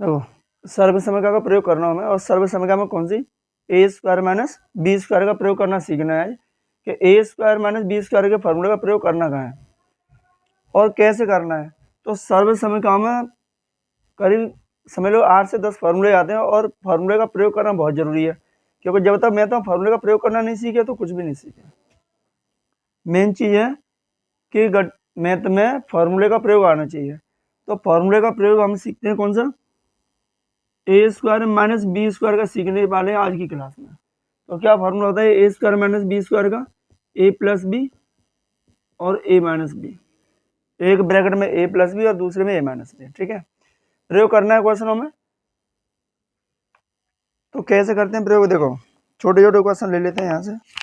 देखो सर्व समीकरण का प्रयोग करना हमें, और सर्व समीकरण में कौन सी, ए स्क्वायर माइनस बी स्क्वायर का प्रयोग करना सीखना है कि ए स्क्वायर माइनस बी स्क्वायर के फॉर्मूले का प्रयोग करना कहाँ है और कैसे करना है। तो सर्व समीकरण में करीब समझ लो 8 से 10 फार्मूले आते हैं, और फार्मूले का प्रयोग करना बहुत ज़रूरी है, क्योंकि जब तक मैं तो फार्मूले का प्रयोग करना नहीं सीखे तो कुछ भी नहीं सीखे। मेन चीज़ है कि मैथ में फार्मूले का प्रयोग आना चाहिए। तो फार्मूले का प्रयोग हम सीखते हैं कौन सा, ए स्क्वायर माइनस बी स्क्वायर का सीखने वाले हैं आज की क्लास में। तो क्या फार्मूला होता है A square minus B square का, ए प्लस बी और ए माइनस बी, एक ब्रैकेट में ए प्लस बी और दूसरे में ए माइनस बी। ठीक है, प्रयोग करना है क्वेश्चनों में। तो कैसे करते हैं प्रयोग, देखो छोटे छोटे क्वेश्चन ले लेते हैं यहाँ से।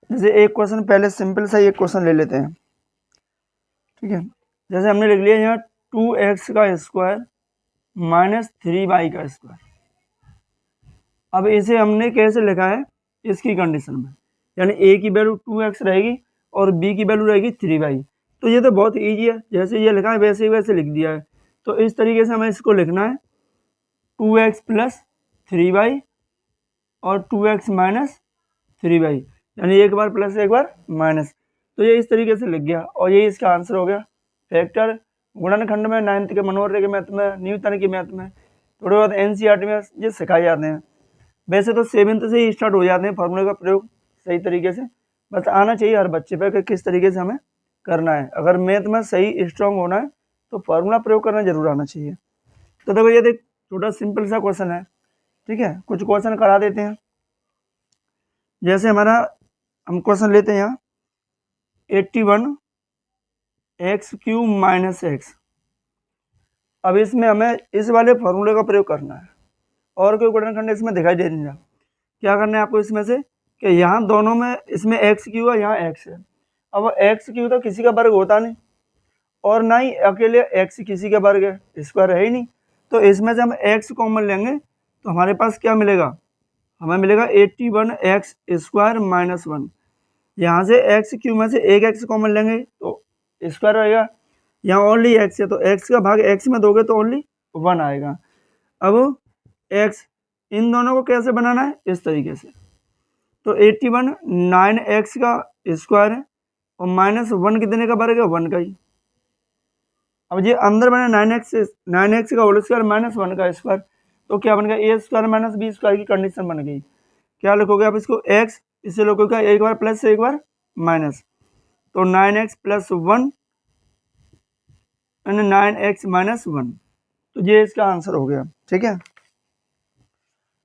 जैसे एक क्वेश्चन पहले सिंपल सा एक क्वेश्चन ले लेते हैं। ठीक है, जैसे हमने लिख लिया यहाँ 2x का स्क्वायर माइनस 3y का स्क्वायर। अब इसे हमने कैसे लिखा है, इसकी कंडीशन में, यानी a की वैल्यू 2x रहेगी और b की वैल्यू रहेगी 3y। तो ये तो बहुत ईजी है, जैसे ये लिखा है वैसे ही वैसे लिख दिया है। तो इस तरीके से हमें इसको लिखना है 2x प्लस 3y और 2x माइनस 3y, यानी एक बार प्लस एक बार माइनस। तो ये इस तरीके से लिख गया और ये इसका आंसर हो गया। फैक्टर गुणनखंड में 9th के मनोहर के मैथ में, न्यूटन की मैथ में, थोड़े बहुत एनसीईआरटी में ये सिखाए जाते हैं। वैसे तो 7th से ही स्टार्ट हो जाते हैं फार्मूले का प्रयोग सही तरीके से, बस आना चाहिए हर बच्चे पे कि किस तरीके से हमें करना है। अगर मैथ में सही स्ट्रांग होना है तो फार्मूला प्रयोग करना जरूर आना चाहिए। तो देखो ये देख छोटा सिंपल सा क्वेश्चन है। ठीक है, कुछ क्वेश्चन करा देते हैं। जैसे हमारा हम क्वेश्चन लेते हैं यहाँ 81 एक्स क्यू माइनस एक्स। अब इसमें हमें इस वाले फार्मूले का प्रयोग करना है और कोई गुणनखंड इसमें दिखाई दे नहीं रहा। क्या करना है आपको इसमें से कि यहाँ दोनों में, इसमें एक्स क्यू है, यहाँ एक्स है। अब एक्स क्यू तो किसी का वर्ग होता नहीं, और ना ही अकेले एक्स किसी का वर्ग है, स्क्वायर है ही नहीं। तो इसमें से हम एक्स कॉमन लेंगे तो हमारे पास क्या मिलेगा, हमें मिलेगा 81 एक्स स्क्वायर माइनस 1। यहाँ से एक्स क्यू में से एक एक्स कॉमन लेंगे तो स्क्वायर रहेगा, यहाँ ओनली एक्स है तो एक्स का भाग एक्स में दोगे तो ओनली 1 आएगा। अब एक्स, इन दोनों को कैसे बनाना है, इस तरीके से। तो 81 9x का स्क्वायर है और माइनस 1 कितने का वर्ग है, 1 का ही। अब ये अंदर बना 9x का होल स्क्वायर माइनस 1 का स्क्वायर, तो क्या बन गया, ए स्क्वायर माइनस बी स्क्वायर की कंडीशन बन गई। क्या लिखोगे आप इसको, x, इसे लिखोगे एक बार प्लस से एक बार माइनस, तो 9x plus 1 and 9x minus 1। तो ये इसका आंसर हो गया। ठीक है,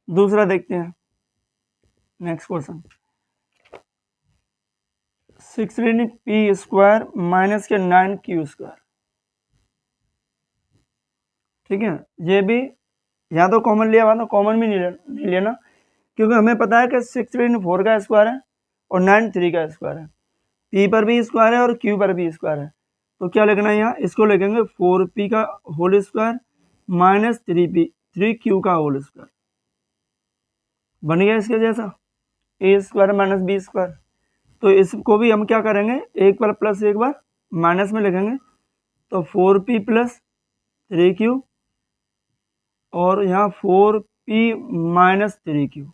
दूसरा देखते हैं। Next question 16p square minus के 9q स्क्वायर। ठीक है, ये भी यहाँ तो कॉमन लिया हुआ, तो कॉमन भी नहीं लेना, क्योंकि हमें पता है कि 16 4 का स्क्वायर है और 9 3 का स्क्वायर है। p पर भी स्क्वायर है और q पर भी स्क्वायर है। तो क्या लिखना है यहाँ, इसको लिखेंगे 4p का होल स्क्वायर माइनस 3q का होल स्क्वायर। बन गया इसके जैसा ए स्क्वायर माइनस बी स्क्वायर। तो इसको भी हम क्या करेंगे, एक बार प्लस एक बार माइनस में लिखेंगे, तो 4p प्लस 3q और यहाँ 4p माइनस 3q,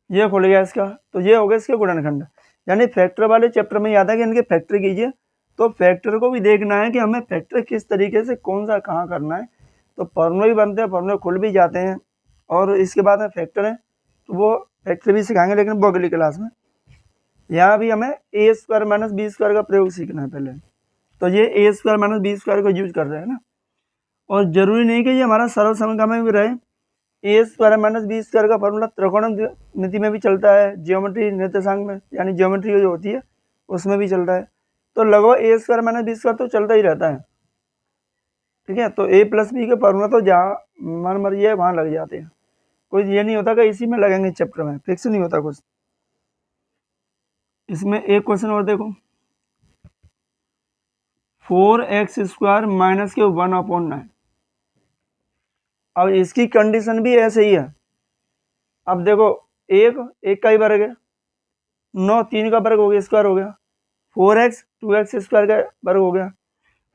ये खुल गया इसका। तो ये हो गया इसके गुणनखंड। यानी फैक्टर वाले चैप्टर में याद है कि इनके फैक्टर कीजिए, तो फैक्टर को भी देखना है कि हमें फैक्टर किस तरीके से कौन सा कहाँ करना है। तो फॉर्मूले भी बनते हैं, फॉर्मूले खुल भी जाते हैं, और इसके बाद में फैक्टर है तो वो फैक्टर भी सिखाएंगे, लेकिन वो अगली क्लास में। यहाँ भी हमें ए स्क्वायर माइनस बी स्क्वायर का प्रयोग सीखना है पहले। तो ये ए स्क्वायर माइनस बी स्क्वायर को यूज कर रहे हैं ना, और जरूरी नहीं कि ये हमारा सरल समीकरण में भी रहे। ए स्क्वायर माइनस बी स्क्वायर का फॉर्मूला त्रिकोणमिति में भी चलता है, जियोमेट्री निर्देशांक में, यानी जियोमेट्री जो होती है उसमें भी चलता है। तो लगभग ए स्क्वायर माइनस बी स्क्वायर तो चलता ही रहता है। ठीक है, तो ए प्लस बी के फॉर्मूला तो जहाँ मन मर्जी है वहाँ लग जाते हैं, कोई ये नहीं होता कि इसी में लगेंगे चैप्टर में, फिक्स नहीं होता कुछ। इसमें एक क्वेश्चन और देखो, 4x स्क्वायर माइनस के 1/9। अब इसकी कंडीशन भी ऐसे ही है। अब देखो एक का ही वर्ग है, 9 3 का वर्ग हो गया, स्क्वायर हो गया, 4x 2x स्क्वायर का वर्ग हो गया।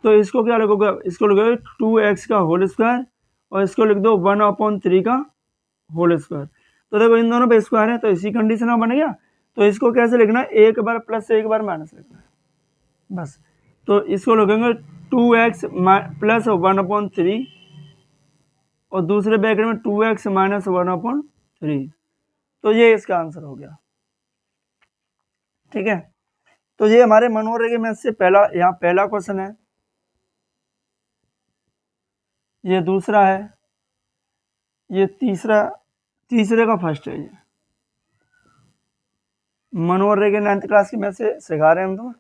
तो इसको क्या लिखोगे, इसको लिखोगे 2x का होल स्क्वायर और इसको लिख दो 1/3 का होल स्क्वायर। तो देखो इन दोनों पे स्क्वायर है तो इसी कंडीशन में बन गया। तो इसको कैसे लिखना है, एक बार प्लस से एक बार माइनस लिखना है बस। तो इसको लिखेंगे 2x प्लस 1/3 और दूसरे ब्रैकेट में 2x माइनस 1/3। तो ये इसका आंसर हो गया। ठीक है, तो ये हमारे मनोरेगा मैथ से पहला, यहाँ पहला क्वेश्चन है, ये दूसरा है, ये तीसरे का फर्स्ट है। ये मनोरेगा 9th क्लास की मैथ से सिखा रहे हैं हम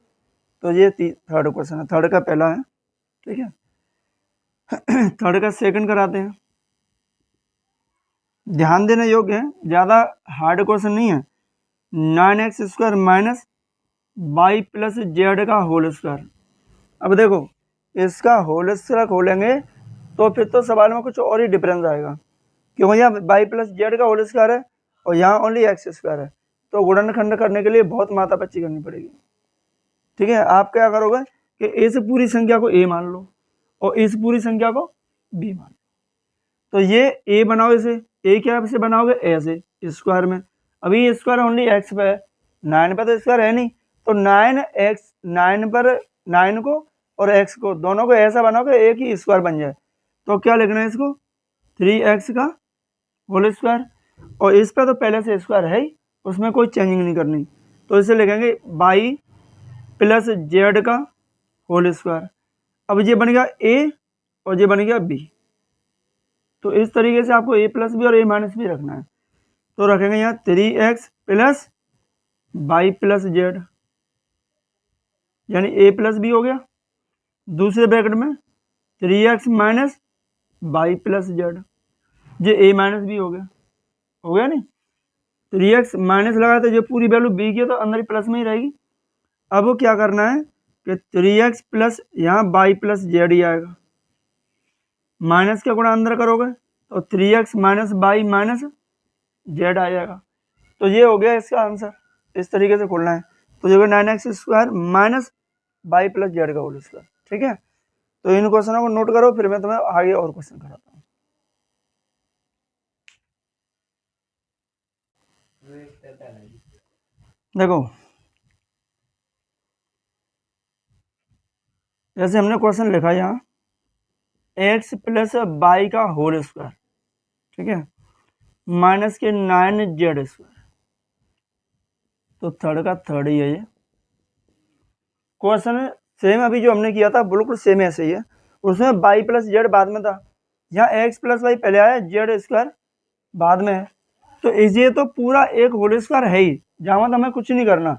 तो ये थर्ड क्वेश्चन है, थर्ड का पहला है। ठीक है, थर्ड का सेकंड कराते हैं। ध्यान देने योग्य है, ज़्यादा हार्ड क्वेश्चन नहीं है। 9x square minus y plus z का होल स्क्वायर। अब देखो इसका होल स्क्वायर खोलेंगे तो फिर तो सवाल में कुछ और ही डिफरेंस आएगा, क्योंकि यहाँ वाई प्लस जेड का होल स्क्वायर है और यहाँ ओनली एक्स स्क्वायर है। तो गुणनखंड करने के लिए बहुत माथापच्ची करनी पड़ेगी। ठीक है, आप क्या करोगे कि इस पूरी संख्या को ए मान लो और इस पूरी संख्या को बी मान लो। तो ये ए बनाओ, इसे ए क्या से बनाओगे, ऐसे स्क्वायर में। अभी स्क्वायर ओनली एक्स पे है, 9 पे तो स्क्वायर है नहीं। तो 9x 9 पर 9 को और x को दोनों को ऐसा बनाओगे एक ही स्क्वायर बन जाए। तो क्या लिखना है इसको, 3x का होल स्क्वायर, और इस पर तो पहले से स्क्वायर है ही, उसमें कोई चेंजिंग नहीं करनी। तो इसे लिखेंगे वाई प्लस जेड का होल स्क्वायर। अब ये बन गया ए और ये बन गया बी। तो इस तरीके से आपको ए प्लस बी और ए माइनस बी रखना है। तो रखेंगे यहाँ 3x plus Y plus Z, यानी ए प्लस बी हो गया। दूसरे ब्रैकेट में 3x minus y plus Z, ये ए माइनस बी हो गया नहीं। 3x माइनस लगाया तो ये पूरी वैल्यू बी की है तो अंदर ही प्लस में ही रहेगी। अब वो क्या करना है कि 3x प्लस यहाँ वाई प्लस जेड ही आएगा, माइनस का गुणा अंदर करोगे तो 3x minus Y minus Z आ जाएगा। तो ये हो गया इसका आंसर, इस तरीके से खोलना है। तो जो 9x square minus y plus z का होल स्क्वायर। ठीक है, तो इन क्वेश्चनों को नोट करो, फिर मैं तुम्हें आगे और क्वेश्चन कराता हूँ। देखो जैसे हमने क्वेश्चन लिखा यहाँ x प्लस वाई का होल स्क्वायर, ठीक है, माइनस के 9z स्क्वायर। तो थर्ड का थर्ड ही है ये क्वेश्चन। सेम अभी जो हमने किया था बिल्कुल सेम ऐसे ही है, उसमें वाई प्लस जेड बाद में था, यहाँ एक्स प्लस वाई पहले आया, जेड स्क्वायर बाद में है। तो ये तो पूरा एक होल स्क्वायर है ही, जहाँ हमें कुछ नहीं करना,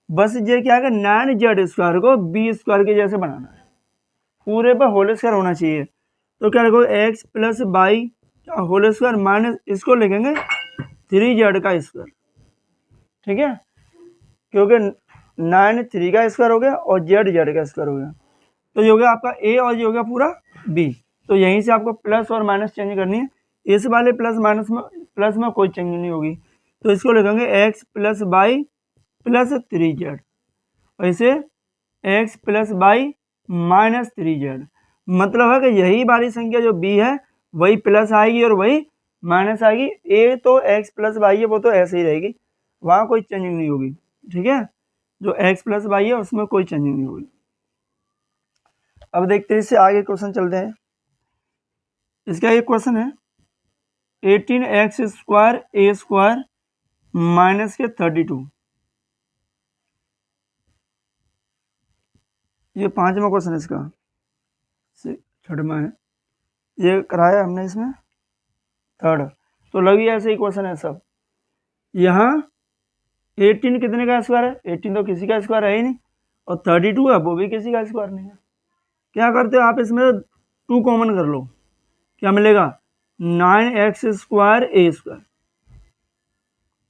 बस ये क्या है कि 9z स्क्वायर को बी स्क्वायर के जैसे बनाना है, पूरे पर होल स्क्वायर होना चाहिए। तो क्या लिखो एक्स प्लस वाई का होल स्क्वायर माइनस इसको लिखेंगे 3z का स्क्वायर। ठीक है, क्योंकि 9 3 का स्क्वायर हो गया और जेड का स्क्वायर हो गया। तो ये हो गया आपका ए और ये हो गया पूरा बी। तो यहीं से आपको प्लस और माइनस चेंज करनी है, इस वाले प्लस में कोई चेंज नहीं होगी। तो इसको लिखेंगे x plus Y plus 3z, और इसे x plus Y minus 3z। मतलब है कि यही वाली संख्या जो बी है वही प्लस आएगी और वही माइनस आएगी। ए तो एक्स प्लस वाई है वो तो ऐसे ही रहेगी, वहाँ कोई चेंजिंग नहीं होगी। ठीक है, जो एक्स प्लस वाई है उसमें कोई चेंजिंग नहीं होगी। अब देखते हैं इससे आगे क्वेश्चन चलते हैं। इसका एक क्वेश्चन है 18x square A square minus के 32। ये 5वां क्वेश्चन इसका, छठवां है, ये कराया हमने इसमें थर्ड। तो लगी ऐसे ही क्वेश्चन है सब। यहाँ 18 कितने का स्क्वायर है, 18 तो किसी का स्क्वायर है ही नहीं, और 32 है वो भी किसी का स्क्वायर नहीं है। क्या करते हो आप, इसमें 2 कॉमन कर लो, क्या मिलेगा 9x square A square.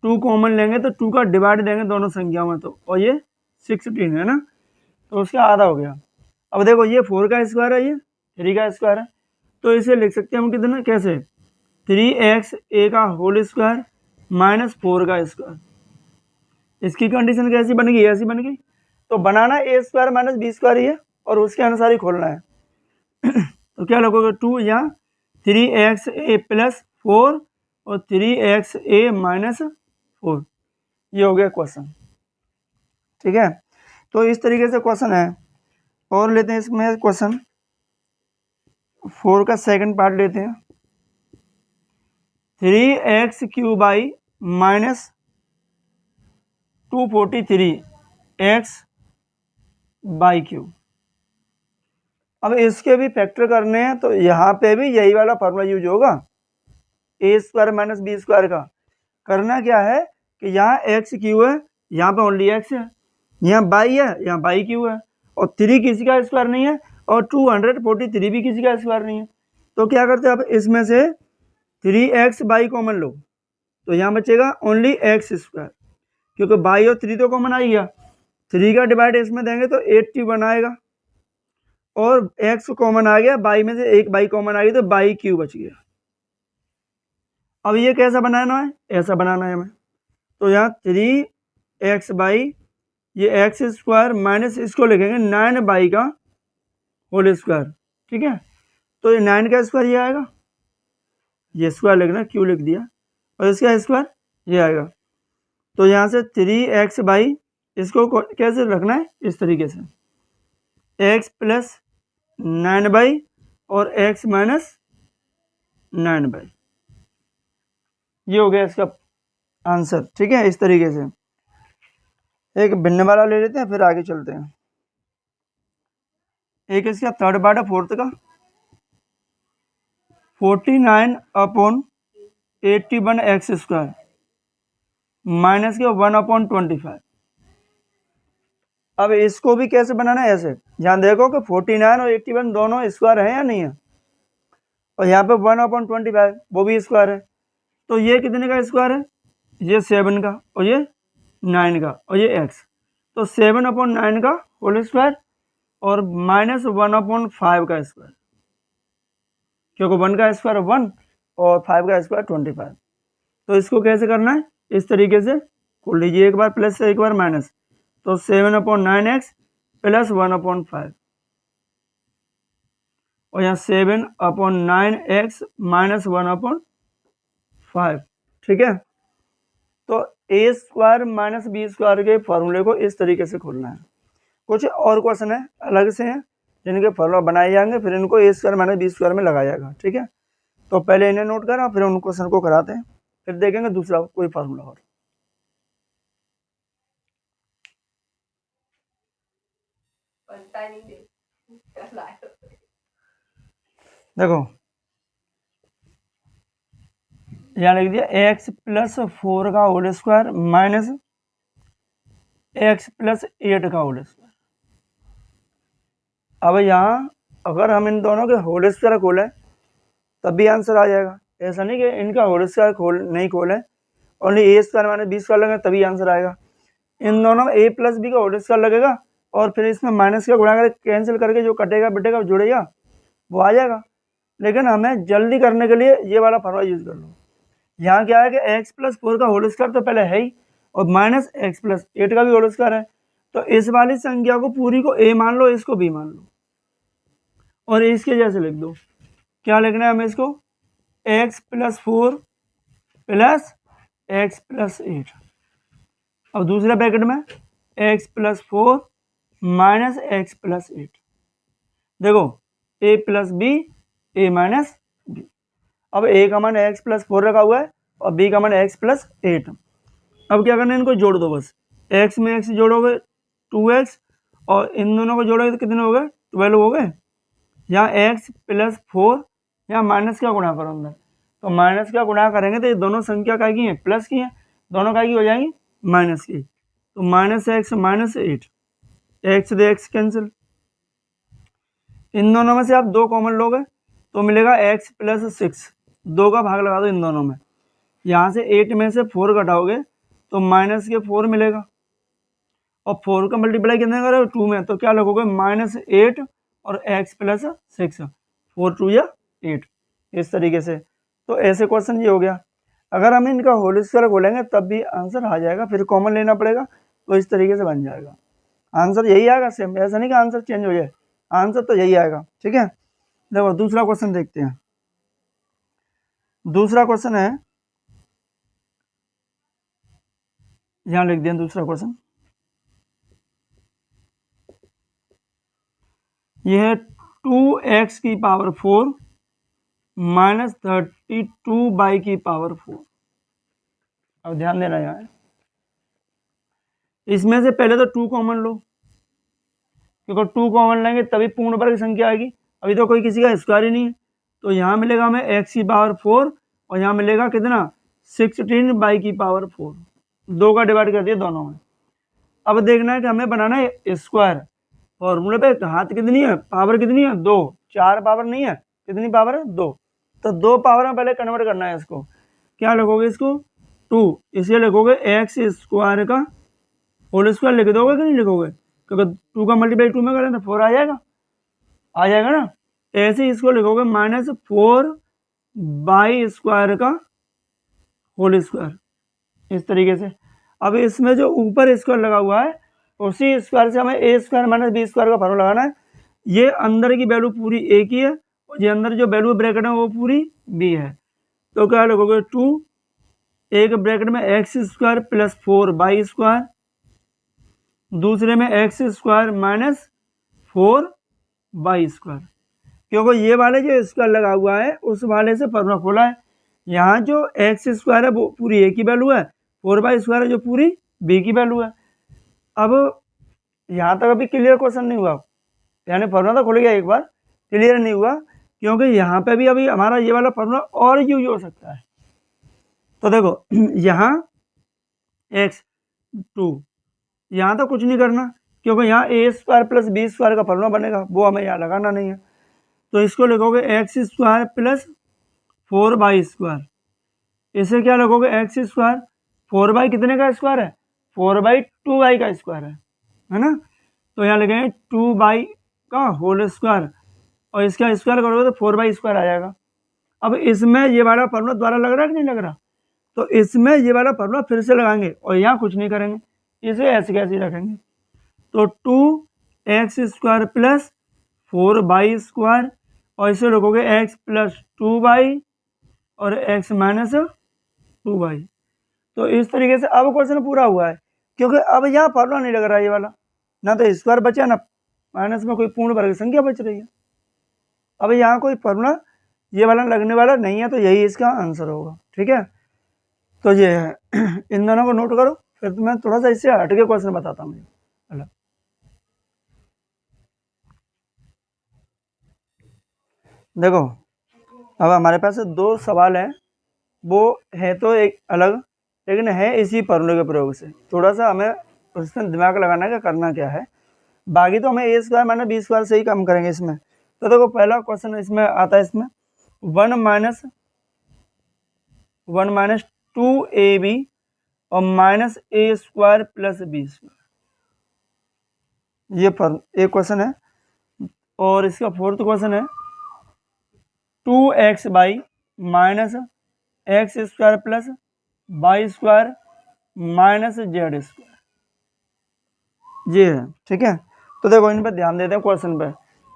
2 common लेंगे तो 2 का डिवाइड देंगे दोनों संख्याओं में, तो और ये 16 है ना, तो उसका आधा हो गया। अब देखो ये 4 का स्क्वायर है, ये 3 का स्क्वायर है, तो इसे लिख सकते हैं हम कितना, कैसे 3x ए का होल स्क्वायर -4 का स्क्वायर। इसकी कंडीशन कैसी बन गई, ऐसी बन गई। तो बनाना ए स्क्वायर माइनस बी स्क्वायर ही है और उसके अनुसार ही खोलना है। तो क्या लगोगे 2 यहाँ 3xa प्लस 4 और 3xa माइनस 4, ये हो गया क्वेश्चन। ठीक है, तो इस तरीके से क्वेश्चन है। और लेते हैं इसमें क्वेश्चन 4 का सेकंड पार्ट लेते हैं। 3x³ by minus 243x by cube. अब इसके भी फैक्टर करने हैं तो यहाँ पे भी यही वाला फार्मूला यूज होगा, ए स्क्वायर माइनस बी स्क्वायर का। करना क्या है कि यहाँ एक्स क्यू है, यहाँ पे ओनली एक्स है, यहाँ बाई है, यहाँ बाई क्यू है, और 3 किसी का स्क्वायर नहीं है और 243 भी किसी का स्क्वायर नहीं है। तो क्या करते हैं, अब इसमें से 3x बाई कॉमन लो तो यहाँ बचेगा ओनली एक्स स्क्वायर, क्योंकि बाई और 3 तो कॉमन आ गया। 3 का डिवाइड इसमें देंगे तो 81 आएगा, और x कॉमन आ गया, बाई में से एक बाई कॉमन आ गई तो बाई क्यू बच गया। अब ये कैसा बनाना है, ऐसा बनाना है हमें। तो यहाँ 3x बाई ये एक्स स्क्वायर माइनस इसको लिखेंगे 9 बाई का होल स्क्वायर। ठीक है, तो ये 9 का स्क्वायर ये आएगा, ये स्क्वायर लिखना, क्यू लिख दिया, और इसका स्क्वायर ये आएगा। तो यहाँ से 3x बाई इसको कैसे रखना है, इस तरीके से x प्लस 9 बाई और x माइनस 9 बाई, ये हो गया इसका आंसर। ठीक है, इस तरीके से एक भिन्न वाला ले लेते हैं, फिर आगे चलते हैं। एक इसका थर्ड पार्ट है फोर्थ का, 49/81x स्क्वायर माइनस के 1/25। अब इसको भी कैसे बनाना है, ऐसे ध्यान देखो कि 49 और 81 दोनों स्क्वायर है या नहीं है, और यहाँ पे 1/25 वो भी स्क्वायर है। तो ये कितने का स्क्वायर है, ये 7 का, और ये 9 का, और ये x, तो 7/9 का होल स्क्वायर और माइनस 1/5 का स्क्वायर, क्योंकि 1 का स्क्वायर 1 और 5 का स्क्वायर 25। तो इसको कैसे करना है, इस तरीके से खोल लीजिए, एक बार प्लस से एक बार माइनस, तो 7/9x प्लस 1/5, और यहाँ 7/9x माइनस 1/5। ठीक है, तो ए स्क्वायर माइनस बी स्क्वायर के फॉर्मूले को इस तरीके से खोलना है। कुछ और क्वेश्चन है अलग से हैं जिनके फॉर्मूला बनाए जाएंगे, फिर इनको ए स्क्वायर माइनस बी स्क्वायर में लगाया जाएगा। ठीक है, तो पहले इन्हें नोट करा, फिर उन क्वेश्चन को कराते हैं, फिर देखेंगे दूसरा कोई फार्मूला और। देखो यहाँ लिख दिया x प्लस 4 का whole square minus x plus 8 का होल स्क्वायर। अब यहाँ अगर हम इन दोनों के होल स्क्वायर खोलें तब भी आंसर आ जाएगा, ऐसा नहीं कि इनका होल स्क्वायर नहीं खोलें, ओनली ए स्क्वायर माइनस बी स्क्वायर लगेगा तभी आंसर आएगा। इन दोनों में a प्लस बी का होल स्क्वायर लगेगा, और फिर इसमें माइनस का गुणा करके कैंसिल करके जो कटेगा बिटेगा जुड़ेगा वो आ जाएगा। लेकिन हमें जल्दी करने के लिए ये वाला फॉर्मूला यूज कर लो। यहाँ क्या है कि x प्लस 4 का होल स्क्वायर तो पहले है ही, और माइनस x प्लस 8 का भी होल स्क्वायर है, तो इस वाली संख्या को पूरी को a मान लो, इसको b मान लो, और इसके जैसे लिख दो। क्या लिखना है हमें इसको, x plus 4 plus x plus 8। अब दूसरे ब्रैकेट में x plus 4 minus x plus 8। देखो a plus b a minus b। अब a का मान x प्लस 4 रखा हुआ है और b का मान x प्लस 8। अब क्या करना है, इनको जोड़ दो बस, x में x जोड़ोगे 2x, और इन दोनों को जोड़ोगे तो कितने हो गए, 12 हो गए। यहाँ x प्लस 4, यहाँ माइनस का गुणा करो अंदर, तो माइनस का गुणा करेंगे तो ये दोनों संख्या काय की है, प्लस की है, दोनों काय की हो जाएंगी, माइनस की। तो माइनस x माइनस 8, x से x कैंसिल, इन दोनों में से आप 2 कॉमन लोगे तो मिलेगा x प्लस 6, 2 का भाग लगा दो इन दोनों में, यहाँ से 8 में से 4 घटाओगे तो माइनस के 4 मिलेगा, और 4 का मल्टीप्लाई कितने करोगे 2 में, तो क्या लगोगे माइनस 8 और x प्लस 6, 4 2 या 8, इस तरीके से। तो ऐसे क्वेश्चन ये हो गया। अगर हम इनका होल स्क्वायर खोलेंगे तब भी आंसर आ जाएगा, फिर कॉमन लेना पड़ेगा, तो इस तरीके से बन जाएगा। आंसर यही आएगा सेम, ऐसा नहीं कि आंसर चेंज हो जाए, आंसर तो यही आएगा। ठीक है, देखो दूसरा क्वेश्चन देखते हैं। दूसरा क्वेश्चन है, यहां लिख दिया दूसरा क्वेश्चन, यह है 2x की पावर 4 माइनस 32 बाई की पावर 4। अब ध्यान देना यहाँ, इसमें से पहले तो 2 कॉमन लो, क्योंकि 2 कॉमन लेंगे तभी पूर्ण वर्ग संख्या आएगी। अभी तो कोई किसी का स्क्वायर ही नहीं है, तो यहाँ मिलेगा हमें x की पावर 4 और यहाँ मिलेगा कितना 16 बाई की पावर 4, 2 का डिवाइड कर दिया दोनों में। अब देखना है कि हमें बनाना है स्क्वायर। फॉर्मूले पे हाथ कितनी है, पावर कितनी है 2, 4 पावर नहीं है, कितनी पावर है 2, तो 2 पावर में पहले कन्वर्ट करना है इसको। क्या लिखोगे इसको 2, इसे लिखोगे एक्स स्क्वायर का होल स्क्वायर लिख दोगे कि नहीं लिखोगे, क्योंकि 2 का मल्टीप्लाई 2 में करें तो 4 आ जाएगा ना। ऐसे ही इसको लिखोगे माइनस 4 बाई स्क्वायर का होल स्क्वायर, इस तरीके से। अब इसमें जो ऊपर स्क्वायर लगा हुआ है उसी स्क्वायर से हमें ए स्क्वायर माइनस बी स्क्वायर का फॉर्मूला लगाना है। ये अंदर की वैल्यू पूरी ए की है और ये अंदर जो वैल्यू ब्रैकेट है वो पूरी बी है, तो क्या लिखोगे 2 एक ब्रैकेट में x square plus 4 by square, दूसरे में x square minus 4 by square, क्योंकि ये वाले जो स्क्वायर लगा हुआ है उस वाले से फॉर्मूला खोला है। यहाँ जो एक्स स्क्वायर है वो पूरी ए की वैल्यू है, 4 बाई स्क्वायर है जो पूरी बी की वैल्यू है। अब यहाँ तक अभी क्लियर क्वेश्चन नहीं हुआ, यानी फॉर्मूला तो खुल गया, एक बार क्लियर नहीं हुआ, क्योंकि यहाँ पे भी अभी हमारा ये वाला फॉर्मूला और यूज हो सकता है। तो देखो यहाँ x2, यहाँ तो कुछ नहीं करना, क्योंकि यहाँ ए स्क्वायर प्लस बी स्क्वायर का फॉर्मूला बनेगा, वो हमें यहाँ लगाना नहीं है। तो इसको लिखोगे x square plus 4 by square, इसे क्या लिखोगे एक्स स्क्वायर 4 बाई कितने का स्क्वायर है, 4 बाई 2 बाई का स्क्वायर है ना। तो यहाँ लिखेंगे 2 बाई का होल स्क्वायर और इसका स्क्वायर करोगे तो 4 बाई स्क्वायर आ जाएगा। अब इसमें ये वाला फॉर्मूला दोबारा लग रहा है कि नहीं लग रहा, तो इसमें ये वाला फॉर्मूला फिर से लगाएंगे और यहाँ कुछ नहीं करेंगे, इसे ऐसे कैसे रखेंगे। तो 2x square plus 4 by square और इसे लिखोगे x प्लस 2 बाई और x माइनस 2 बाई। तो इस तरीके से अब क्वेश्चन पूरा हुआ है, क्योंकि अब यहाँ फॉर्मूला नहीं लग रहा है ये वाला, ना तो स्क्वायर बचा ना माइनस में कोई पूर्ण वर्ग संख्या बच रही है। अब यहाँ कोई फॉर्मूला ये वाला लगने वाला नहीं है, तो यही इसका आंसर होगा। ठीक है, तो ये है इन दोनों को नोट करो, फिर मैं थोड़ा सा इससे हटके क्वेश्चन बताता हूँ अलग। देखो अब हमारे पास 2 सवाल हैं, वो है तो एक अलग, लेकिन है इसी फॉर्मूले के प्रयोग से। थोड़ा सा हमें उसमें दिमाग लगाना है कि करना क्या है, बाकी तो हमें ए स्क्वायर माइनस बी स्क्वायर से ही काम करेंगे इसमें। तो देखो पहला क्वेश्चन इसमें आता है, इसमें 1 माइनस 2ab और माइनस ए स्क्वायर प्लस बी स्क्वायर, ये एक क्वेश्चन है। और इसका फोर्थ क्वेश्चन है 2x by minus x square plus Y square minus z square, ये है। ठीक है, तो देखो इन पर ध्यान देते हैं क्वेश्चन पे,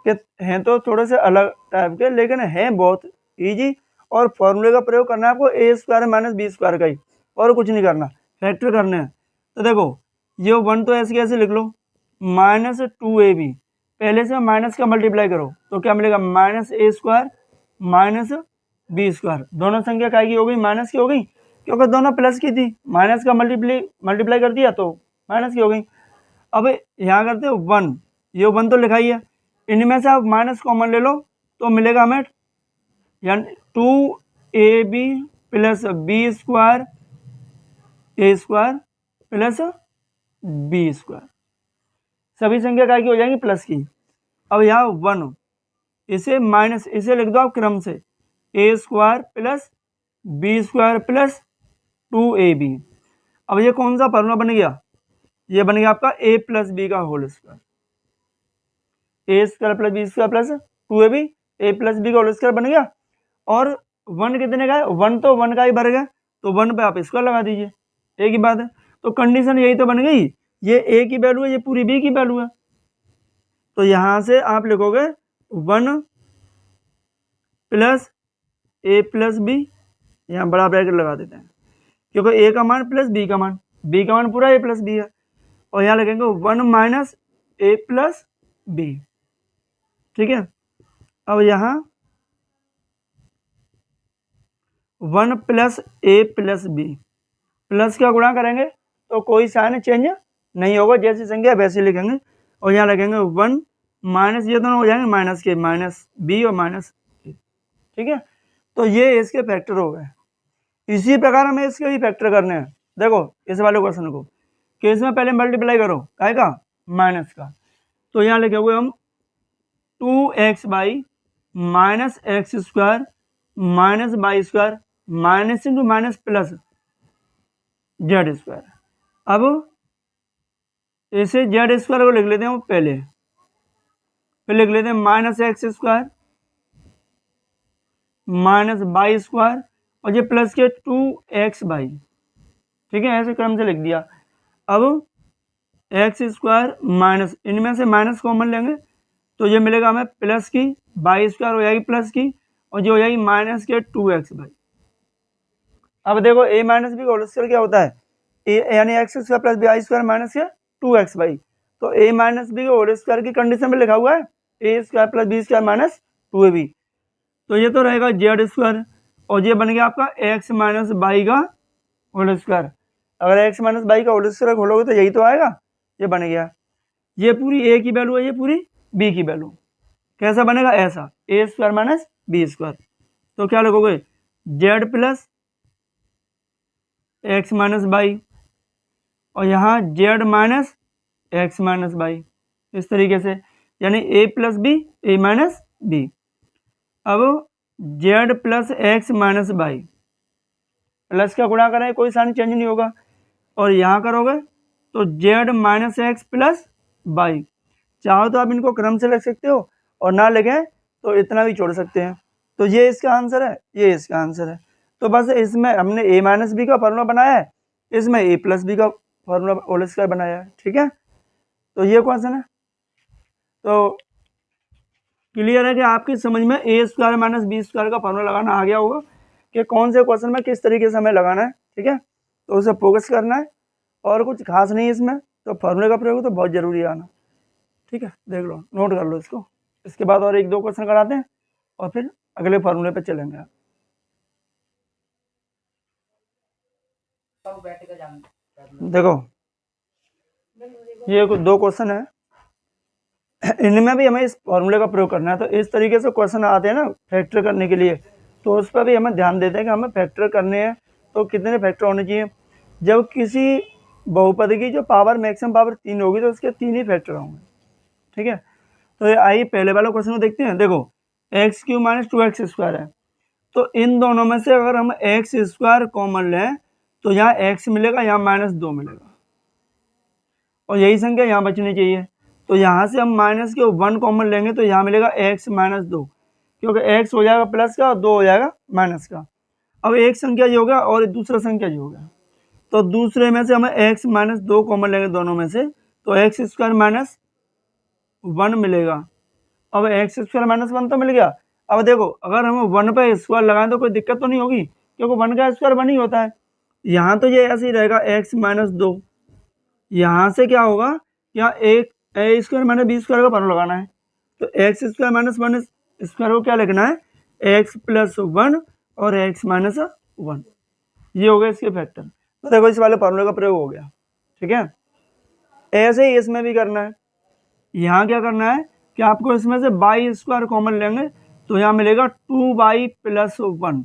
कि हैं तो थोड़े से अलग टाइप के, लेकिन हैं बहुत इजी, और फॉर्मूले का प्रयोग करना है आपको ए स्क्वायर माइनस बी स्क्वायर का ही, और कुछ नहीं करना, फैक्टर करने हैं। तो देखो ये 1 तो ऐसे कैसे लिख लो माइनस 2ab, पहले से माइनस का मल्टीप्लाई करो तो क्या मिलेगा माइनस ए स्क्वायर माइनस बी स्क्वायर, दोनों संख्या काय की हो गई माइनस की हो गई, क्योंकि दोनों प्लस की थी, माइनस का मल्टीप्लाई कर दिया तो माइनस की हो गई। अब यहाँ करते हो 1, ये 1 तो लिखा ही है, इनमें से आप माइनस कॉमन ले लो तो मिलेगा हमें यानी 2ab plus B square A square plus B square, सभी संख्या काय की हो जाएंगी प्लस की। अब यहाँ 1 इसे माइनस, इसे लिख दो आप क्रम से A square plus B square plus 2ab। अब ये कौन सा फॉर्मूला बन गया, ये बन गया आपका a प्लस बी का whole square, A square plus B square plus 2ab, A plus B का होल स्क्वायर बन गया। और 1 कितने का है, 1 तो 1 का ही वर्ग है, तो 1 पे आप स्क्वायर लगा दीजिए, एक ही बात है। तो कंडीशन यही तो बन गई, ये ए की वैल्यू है, ये पूरी बी की वैल्यू है। तो यहाँ से आप लिखोगे 1 प्लस ए प्लस बी, यहाँ बड़ा ब्रैकेट लगा देते हैं क्योंकि ए का मान प्लस बी का मान, बी का मान पूरा ए प्लस बी है, और यहाँ लिखेंगे 1 माइनस ए प्लस बी। ठीक है, अब यहाँ 1 प्लस ए प्लस बी, प्लस का गुणा करेंगे तो कोई साइन चेंज नहीं होगा, जैसी संख्या वैसे लिखेंगे, और यहाँ लगेंगे 1 माइनस, ये दोनों हो जाएंगे माइनस के, माइनस बी और माइनस ए। ठीक है, तो ये इसके फैक्टर हो गए। इसी प्रकार हमें इसके भी फैक्टर करने हैं। देखो इस वाले क्वेश्चन को, कि इसमें पहले मल्टीप्लाई करो काय का, माइनस का, तो यहाँ लिखे हुए हम 2x by minus x square minus y square minus into minus plus Z square. अब इसे जेड स्क्वायर को लिख लेते हैं पहले, फिर लिख लेते हैं minus x square minus y square, और ये प्लस के 2x बाई। ठीक है, ऐसे क्रम से लिख दिया। अब एक्स स्क्वायर माइनस, इनमें से माइनस कॉमन लेंगे तो ये मिलेगा हमें प्लस की, वाई स्क्वायर हो जाएगी प्लस की, और जो हो जाएगी माइनस के 2x बाई। अब देखो a माइनस बी का होल स्क्वायर क्या होता है, ए यानी X square plus Y square minus के 2x बाई। तो a माइनस बी के होल स्क्वायर की कंडीशन में लिखा हुआ है A square plus B square minus 2ab, तो ये तो रहेगा जेड स्क्वायर, और ये बन गया आपका एक्स माइनस बाई का होल स्क्वायर। अगर एक्स माइनस बाई का होल स्क्वायर खोलोगे तो यही तो आएगा, ये बन गया। ये पूरी ए की वैल्यू है, ये पूरी बी की वैल्यू। कैसा बनेगा, ऐसा ए स्क्वायर माइनस बी स्क्वायर। तो क्या लिखोगे, Z plus x minus by, और यहाँ Z minus x minus by, इस तरीके से, यानी ए प्लस बी ए माइनस बी। अब Z plus x minus by, plus का गुणा करें कोई साइन चेंज नहीं होगा, और यहाँ करोगे तो Z minus x plus by. चाहो तो आप इनको क्रम से लिख सकते हो, और ना लिखें तो इतना भी छोड़ सकते हैं। तो ये इसका आंसर है, ये इसका आंसर है। तो बस इसमें हमने ए माइनस बी का फॉर्मूला बनाया है, इसमें ए प्लस बी का फॉर्मूला होल स्क्वायर बनाया है। ठीक है, तो ये क्वेश्चन है। तो क्लियर है कि आपकी समझ में ए स्क्वायर माइनस बी स्क्वायर का फॉर्मूला लगाना आ गया होगा कि कौन से क्वेश्चन में किस तरीके से हमें लगाना है। ठीक है, तो उसे फोकस करना है, और कुछ खास नहीं है इसमें, तो फॉर्मूले का प्रयोग तो बहुत ज़रूरी है आना। ठीक है, देख लो, नोट कर लो इसको। इसके बाद और एक दो क्वेश्चन कराते हैं और फिर अगले फॉर्मूले पे चलेंगे। देखो ये कुछ दो क्वेश्चन है, इनमें भी हमें इस फॉर्मूले का प्रयोग करना है। तो इस तरीके से क्वेश्चन आते हैं ना फैक्टर करने के लिए, तो उस पर भी हमें ध्यान देते हैं कि हमें फैक्टर करने हैं तो कितने फैक्टर होने चाहिए। जब किसी बहुपद की जो पावर मैक्सिमम पावर 3 होगी तो उसके 3 ही फैक्टर होंगे। ठीक है, तो आइए पहले वाला क्वेश्चन को देखते हैं। देखो x Q minus 2x square है, तो इन दोनों में से अगर हम एक्स स्क्वायर कॉमन लें तो यहाँ x मिलेगा, यहाँ -2 मिलेगा, और यही संख्या यहाँ बचनी चाहिए। तो यहाँ से हम माइनस के 1 कॉमन लेंगे तो यहाँ मिलेगा x -2, क्योंकि x हो जाएगा प्लस का और 2 हो जाएगा माइनस का। अब एक संख्या ये हो गया और दूसरा संख्या ये हो गया, तो दूसरे में से हमें x -2 कॉमन लेंगे दोनों में से, तो x स्क्वायर -1 मिलेगा। अब एक्स स्क्वायर -1 तो मिल गया। अब देखो अगर हम 1 पे स्क्वायर लगाएं तो कोई दिक्कत तो नहीं होगी, क्योंकि 1 का स्क्वायर 1 ही होता है। यहाँ तो ये ऐसे ही रहेगा x -2, यहाँ से क्या होगा, यहाँ एक ए स्क्वायर माइनस बी स्क्वायर का फॉर्मूला लगाना है। तो एक्स स्क्वायर -1 स्क्वायर को क्या लिखना है, x + 1 और x - 1, ये हो गया इसके फैक्टर। तो देखो इस वाले फॉर्मूले का प्रयोग हो गया। ठीक है, ऐसे ही इसमें भी करना है। यहाँ क्या करना है कि आपको इसमें से बाई स्क्वायर कॉमन लेंगे तो यहाँ मिलेगा 2y + 1,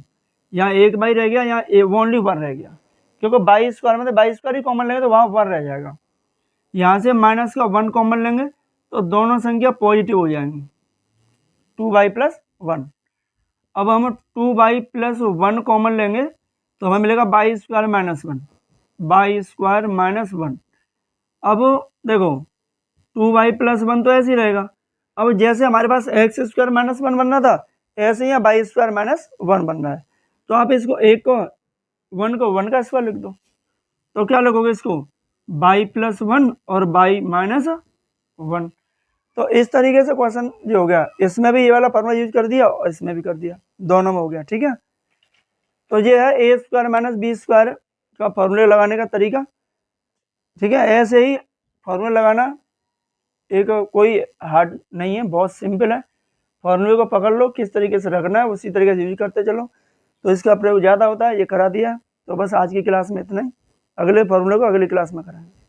यहाँ एक बाई रह गया, यहाँ ओनली 1 रह गया, क्योंकि बाई स्क्वायर में बाई स्क्वायर ही कॉमन लेंगे तो वहाँ 1 रह जाएगा। यहाँ से माइनस का 1 कॉमन लेंगे तो दोनों संख्या पॉजिटिव हो जाएंगी, 2y + 1। अब हम 2y + 1 कॉमन लेंगे तो हमें मिलेगा बाई स्क्वायर -1, बाई स्क्वायर -1। अब देखो 2y + 1 तो ऐसे ही रहेगा। अब जैसे हमारे पास x स्क्वायर -1 बनना था, ऐसे ही बाई स्क्वायर -1 बनना है। तो आप इसको एक को 1 को 1 का स्क्वायर लिख दो, तो क्या लिखोगे इसको बाई प्लस 1 और बाई माइनस 1। तो इस तरीके से क्वेश्चन जो हो गया, इसमें भी ये वाला फॉर्मूला यूज कर दिया और इसमें भी कर दिया, दोनों में हो गया। ठीक है, तो ये है A square minus B square का फॉर्मूले लगाने का तरीका। ठीक है, ऐसे ही फॉर्मूला लगाना एक कोई हार्ड नहीं है, बहुत सिंपल है। फॉर्मूले को पकड़ लो, किस तरीके से रखना है उसी तरीके से यूज करते चलो, तो इसका प्रयोग ज़्यादा होता है, ये करा दिया। तो बस आज की क्लास में इतना ही, अगले फॉर्मूले को अगली क्लास में कराएंगे।